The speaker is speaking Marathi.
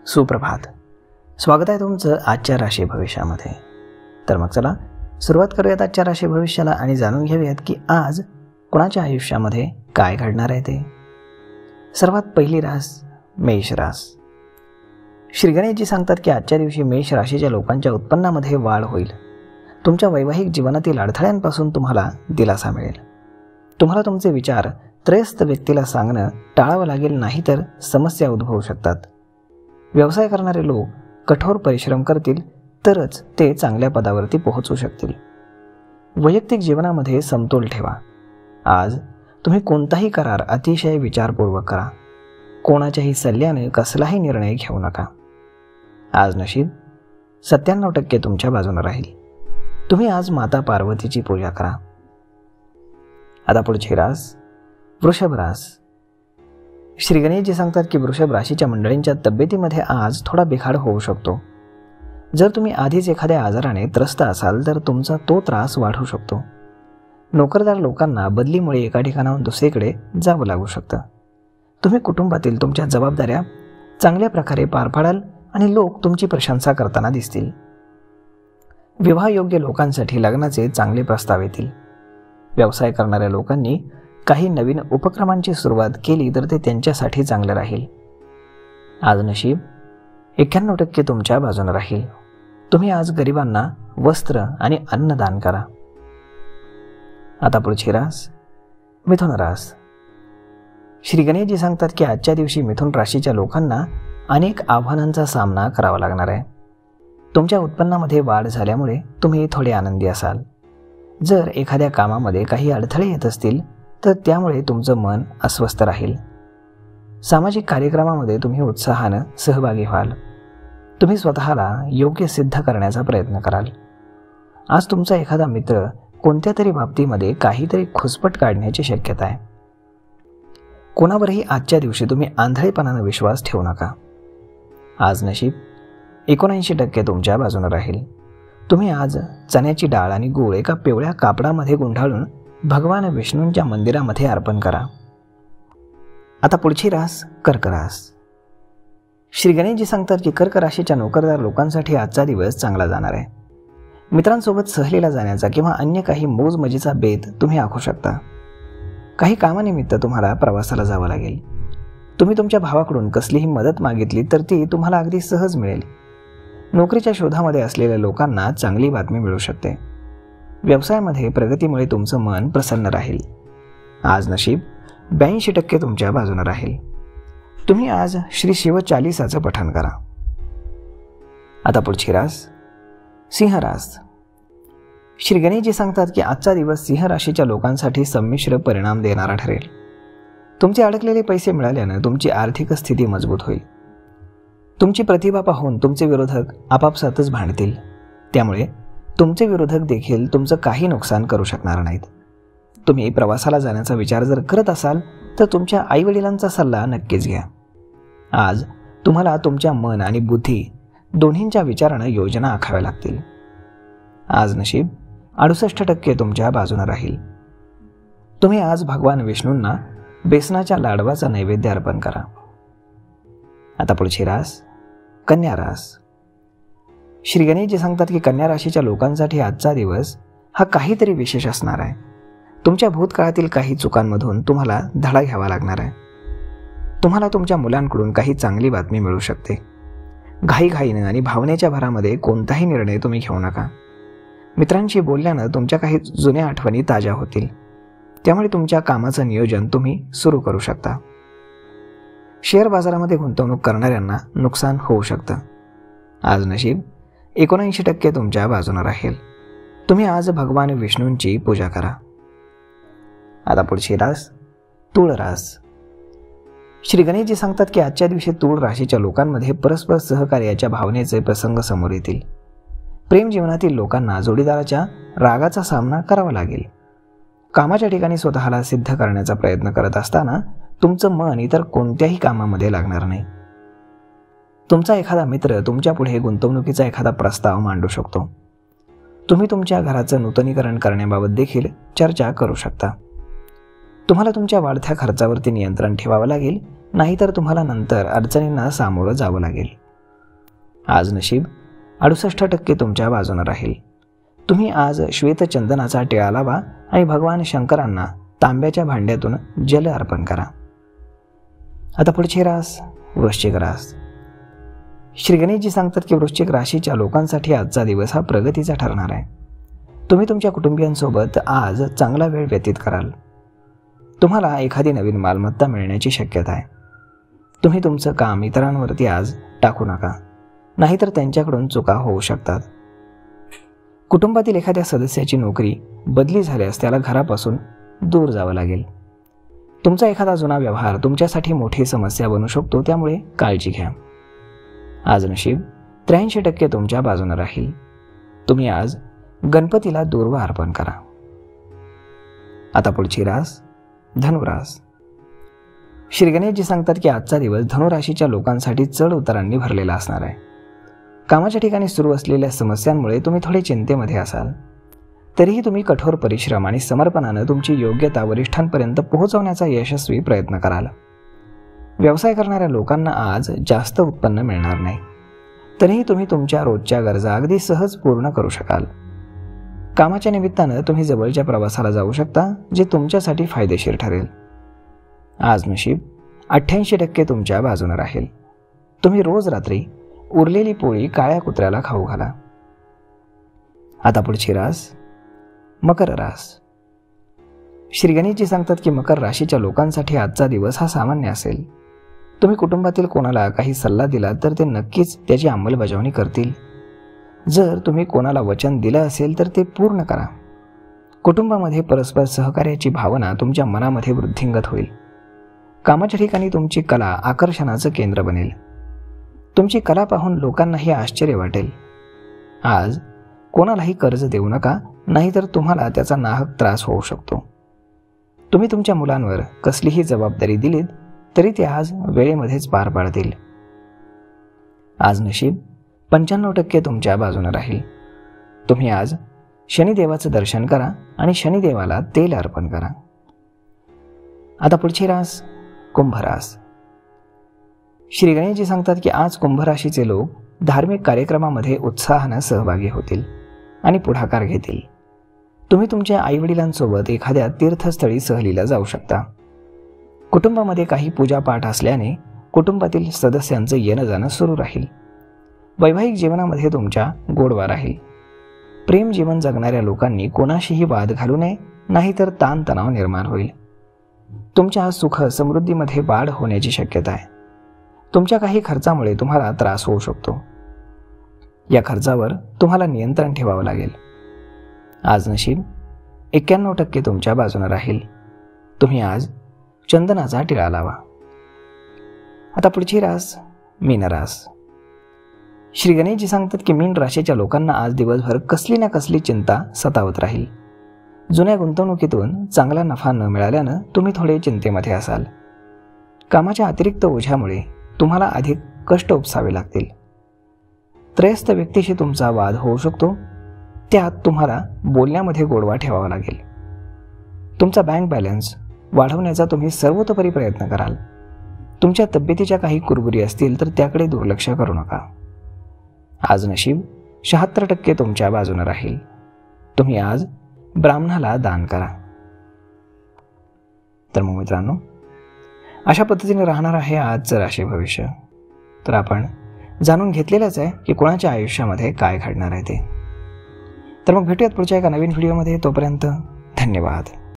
सुप्रभात. स्वागत आहे तुमचं आजच्या राशी भविष्यामध्ये. तर मग चला सुरुवात करूयात आजच्या राशी भविष्याला आणि जाणून घेऊयात की आज कोणाच्या आयुष्यामध्ये काय घडणार आहे ते. सर्वात पहिली रास मेष रास. श्री गणेशजी सांगतात की आजच्या दिवशी मेष राशीच्या लोकांच्या उत्पन्नामध्ये वाढ होईल. तुमच्या वैवाहिक जीवनातील अडथळ्यांपासून तुम्हाला दिलासा मिळेल. तुम्हाला तुमचे विचार त्रयस्थ व्यक्तीला सांगणं टाळावं लागेल, नाहीतर समस्या उद्भवू शकतात. व्यवसाय करणारे लोक कठोर परिश्रम करतील तरच ते चांगल्या पदावरती पोहोचू शकतील. वैयक्तिक जीवनामध्ये समतोल ठेवा. आज तुम्ही कोणताही करार अतिशय विचारपूर्वक करा. कोणाच्याही सल्ल्याने कसलाही निर्णय घेऊ नका. आज नशीब 97% तुमच्या बाजूने राहील. तुम्ही आज माता पार्वतीची पूजा करा. आता पुढची रास वृषभ रास. श्री गणेशजी सांगतात की वृषभ राशीच्या मंडळींच्या तब्येतीमध्ये आज थोडा बिघाड होऊ शकतो. जर तुम्ही आधीच एखाद्या आजाराने त्रस्त असाल तर तुमचा तो त्रास वाढू शकतो. नोकरदार लोकांना बदलीमुळे एका ठिकाणाहून दुसरीकडे जावं लागू शकतं. तुम्ही कुटुंबातील तुमच्या जबाबदाऱ्या चांगल्या प्रकारे पार पाडाल आणि लोक तुमची प्रशंसा करताना दिसतील. विवाहयोग्य लोकांसाठी लग्नाचे चांगले प्रस्ताव येतील. व्यवसाय करणाऱ्या लोकांनी काही नवीन उपक्रमांची सुरुवात केली तर ते त्यांच्यासाठी चांगले राहील. आज नशीब 91% तुमच्या बाजूने राहील. तुम्ही आज गरिबांना वस्त्र आणि अन्न दान करा. आता पुढची रास मिथुन रास. श्री गणेशजी सांगतात की आजच्या दिवशी मिथुन राशीच्या लोकांना अनेक आव्हानांचा सामना करावा लागणार आहे. तुमच्या उत्पन्नामध्ये वाढ झाल्यामुळे तुम्ही थोडे आनंदी असाल. जर एखाद्या कामामध्ये काही अडथळे येत असतील तर त्यामुळे तुमचं मन अस्वस्थ राहील. सामाजिक कार्यक्रमामध्ये तुम्ही उत्साहानं सहभागी व्हाल. तुम्ही स्वतःला योग्य सिद्ध करण्याचा प्रयत्न कराल. आज तुमचा एखादा मित्र कोणत्या तरी बाबतीमध्ये काहीतरी खुसपट काढण्याची शक्यता आहे. कोणावरही आजच्या दिवशी तुम्ही आंधळेपणानं विश्वास ठेवू नका. आज नशीब 79% तुमच्या बाजूने राहील. तुम्ही आज चण्याची डाळ आणि गूळ एका पिवळ्या कापडामध्ये गुंडाळून भगवान विष्णूंच्या मंदिरामध्ये अर्पण करा. आता पुढची रास कर्क रास. श्री गणेशजी सांगतात की कर्क राशीच्या नोकरदार लोकांसाठी आजचा दिवस चांगला जाणार आहे. मित्रांसोबत सहलीला जाण्याचा किंवा अन्य काही मौज मजेचा बेत तुम्ही आखू शकता. काही कामानिमित्त तुम्हाला प्रवासाला जावं लागेल. तुम्ही तुमच्या भावाकडून कसलीही मदत मागितली तर ती तुम्हाला अगदी सहज मिळेल. नोकरीच्या शोधामध्ये असलेल्या लोकांना चांगली बातमी मिळू शकते. व्यवसायामध्ये प्रगतीमुळे तुमचं मन प्रसन्न राहील. आज नशीब 82% तुमच्या बाजूने राहील. तुम्ही आज श्री शिव चालीसाचं पठण करा. आता पुढची रास सिंह रास. श्री गणेशजी सांगतात की आजचा दिवस सिंह राशीच्या लोकांसाठी संमिश्र परिणाम देणारा ठरेल. तुमचे अडकलेले पैसे मिळाल्यानं तुमची आर्थिक स्थिती मजबूत होईल. तुमची प्रतिभा पाहून तुमचे विरोधक आपापसातच भांडतील. त्यामुळे तुमचे विरोधक देखील तुमचं काही नुकसान करू शकणार नाहीत. तुम्ही प्रवासाला जाण्याचा विचार जर करत असाल तर तुमच्या आईवडिलांचा सल्ला नक्कीच घ्या. आज तुम्हाला तुमच्या मन आणि बुद्धी दोन्हींच्या विचारानं योजना आखाव्या लागतील. आज नशीब 68% तुमच्या बाजूने राहील. तुम्ही आज भगवान विष्णूंना बेसनाच्या लाडवाचा नैवेद्य अर्पण करा. आता पुढची रास कन्या रास. श्री गणेशजी सांगतात की कन्या राशीच्या लोकांसाठी आजचा दिवस हा काहीतरी विशेष असणार आहे. तुमच्या भूतकाळातील काही चुकांमधून तुम्हाला धडा घ्यावा लागणार आहे. तुम्हाला तुमच्या मुलांकडून काही चांगली बातमी मिळू शकते. घाईघाईनं आणि भावनेच्या भरामध्ये कोणताही निर्णय तुम्ही घेऊ नका. मित्रांशी बोलल्यानं तुमच्या काही जुन्या आठवणी ताज्या होतील. त्यामुळे तुमच्या कामाचं नियोजन तुम्ही सुरू करू शकता. शेअर बाजारामध्ये गुंतवणूक करणाऱ्यांना नुकसान होऊ शकतं. आज नशीब 79% तुमच्या बाजूने राहील. तुम्ही आज भगवान विष्णूंची पूजा करा. आता पुढची रास तूळ रास. श्री गणेशजी सांगतात की आजच्या दिवशी तूळ राशीच्या लोकांमध्ये परस्पर सहकार्याच्या भावनेचे प्रसंग समोर येतील. प्रेम जीवनातील लोकांना जोडीदाराच्या रागाचा सामना करावा लागेल. कामाच्या ठिकाणी स्वतःला सिद्ध करण्याचा प्रयत्न करत असताना तुमचं मन इतर कोणत्याही कामामध्ये लागणार नाही. तुमचा एखादा मित्र तुमच्या पुढे गुंतवणुकीचा एखादा प्रस्ताव मांडू शकतो. तुम्ही तुमच्या घराचं नूतनीकरण करण्याबाबत देखील चर्चा करू शकता. तुम्हाला तुमच्या वाढत्या खर्चावरती नियंत्रण ठेवावं लागेल, नाहीतर तुम्हाला नंतर अडचणींना सामोरं जावं लागेल. आज नशीब 68% तुमच्या बाजूने राहील. तुम्ही आज श्वेतचंदनाचा टिळा लावा आणि भगवान शंकरांना तांब्याच्या भांड्यातून जल अर्पण करा. आता पुढची रास वृश्चिक रास. श्री गणेशजी सांगतात की वृश्चिक राशीच्या लोकांसाठी आजचा दिवस हा प्रगतीचा ठरणार आहे. तुम्ही तुमच्या कुटुंबियांसोबत आज चांगला वेळ व्यतीत कराल. तुम्हाला एखादी नवीन मालमत्ता मिळण्याची शक्यता आहे. तुम्ही तुमचं काम इतरांवरती आज टाकू नका, नाहीतर त्यांच्याकडून चुका होऊ शकतात. कुटुंबातील एखाद्या सदस्याची नोकरी बदली झाल्यास त्याला घरापासून दूर जावं लागेल. तुमचा एखादा जुना व्यवहार तुमच्यासाठी मोठी समस्या बनू शकतो, त्यामुळे काळजी घ्या. आज नशीब 83% तुमच्या बाजूने राहील. तुम्ही आज गणपतीला दूर्वा अर्पण करा. आता पुढची रास धनुरास. श्री गणेशजी सांगतात की आजचा दिवस धनुराशीच्या लोकांसाठी चढ उतारांनी भरलेला असणार आहे. कामाच्या ठिकाणी सुरू असलेल्या समस्यांमुळे तुम्ही थोडे चिंतेमध्ये असाल. तरीही तुम्ही कठोर परिश्रम आणि समर्पणानं तुमची योग्यता वरिष्ठांपर्यंत पोहोचवण्याचा यशस्वी प्रयत्न कराल. व्यवसाय करणाऱ्या लोकांना आज जास्त उत्पन्न मिळणार नाही, तरीही तुम्ही तुमच्या रोजच्या गरजा अगदी सहज पूर्ण करू शकाल. कामाच्या निमित्तानं तुम्ही जवळच्या प्रवासाला जाऊ शकता, जे तुमच्यासाठी फायदेशीर ठरेल. आज नशीब 88% तुमच्या बाजूने राहील. तुम्ही रोज रात्री उरलेली पोळी काळ्या कुत्र्याला खाऊ घाला. आता पुढची रास मकर रास. श्री गणेशजी सांगतात की मकर राशीच्या लोकांसाठी आजचा दिवस हा सामान्य असेल. तुम्ही कुटुंबातील कोणाला काही सल्ला दिला तर ते नक्कीच त्याची अंमलबजावणी करतील. जर तुम्ही कोणाला वचन दिलं असेल तर ते पूर्ण करा. कुटुंबामध्ये परस्पर सहकार्याची भावना तुमच्या मनामध्ये वृद्धिंगत होईल. कामाच्या ठिकाणी तुमची कला आकर्षणाचं केंद्र बनेल. तुमची कला पाहून लोकांनाही आश्चर्य वाटेल. आज कोणालाही कर्ज देऊ नका, नाहीतर तुम्हाला त्याचा नाहक त्रास होऊ शकतो. तुम्ही तुमच्या मुलांवर कसलीही जबाबदारी दिलीत तरी ते आज वेळेमध्येच पार पाडतील. आज नशीब 95% तुमच्या बाजूने राहील. तुम्ही आज शनिदेवाचं दर्शन करा आणि शनिदेवाला तेल अर्पण करा. आता पुढची रास कुंभ रास. श्री गणेशजी सांगतात की आज कुंभ राशीचे लोक धार्मिक कार्यक्रमामध्ये उत्साहानं सहभागी होतील आणि पुढाकार घेतील. तुम्ही तुमच्या आईवडिलांसोबत एखाद्या तीर्थस्थळी सहलीला जाऊ शकता. कुटुंबामध्ये काही पूजापाठ असल्याने कुटुंबातील सदस्यांचं येणं जाणं सुरू राहील. वैवाहिक जीवनामध्ये तुमच्या गोडवा राहील. प्रेम जीवन जगणाऱ्या लोकांनी कोणाशीही वाद घालू नये, नाहीतर ताणतणाव निर्माण होईल. तुमच्या सुख समृद्धीमध्ये वाढ होण्याची शक्यता आहे. तुमच्या काही खर्चामुळे तुम्हाला त्रास होऊ शकतो. या खर्चावर तुम्हाला नियंत्रण ठेवावं लागेल. आज नशीब 91% तुमच्या बाजूने राहील. तुम्ही आज चंदनाचा टिळा लावा. आता पुढची रास मीन रास. श्री गणेशजी सांगतात की मीन राशीच्या लोकांना आज दिवसभर कसली ना कसली चिंता सतावत राहील. जुन्या गुंतवणुकीतून चांगला नफा न मिळाल्यानं तुम्ही थोडे चिंतेमध्ये असाल. कामाच्या अतिरिक्त ओझ्यामुळे तुम्हाला अधिक कष्ट उपसावे लागतील. त्रयस्थ व्यक्तीशी तुमचा वाद होऊ शकतो. त्यात तुम्हाला बोलण्यामध्ये गोडवा ठेवावा लागेल. तुमचा बँक बॅलन्स वाढवण्याचा तुम्ही सर्वतोपरी प्रयत्न कराल. तुमच्या तब्येतीच्या काही कुरबुरी असतील तर त्याकडे दुर्लक्ष करू नका. आज नशीब 76% तुमच्या बाजूने राहील. तुम्ही आज ब्राह्मणाला दान करा. तर मग मित्रांनो, अशा पद्धतीने राहणार आहे आजचं राशी भविष्य. तर आपण जाणून घेतलेलंच आहे की कोणाच्या आयुष्यामध्ये काय घडणार आहे ते. तर मग भेटूयात पुढच्या एका नवीन व्हिडिओमध्ये. तोपर्यंत धन्यवाद.